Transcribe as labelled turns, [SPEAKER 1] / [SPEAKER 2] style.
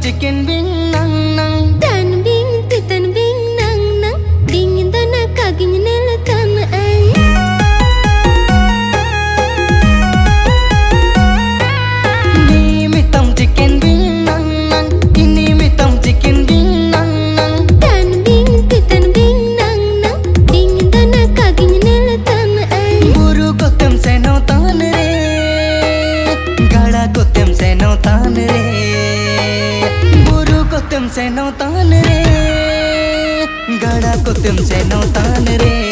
[SPEAKER 1] chicken bing nang nang.
[SPEAKER 2] Tan bing titan bing nang nang. Dingin dana kaging nela tama ang.
[SPEAKER 1] Ni mitam chicken bing nang nang. Ini mitam chicken bing nang nang.
[SPEAKER 2] Tan bing titan bing nang nang. Dingin dana kaging nela tama ang.
[SPEAKER 1] Buru ko tem se no tan re. Gada ko tem se no tan re. तुमसे नौतान रे, गड़ा को तुमसे नौतान रे।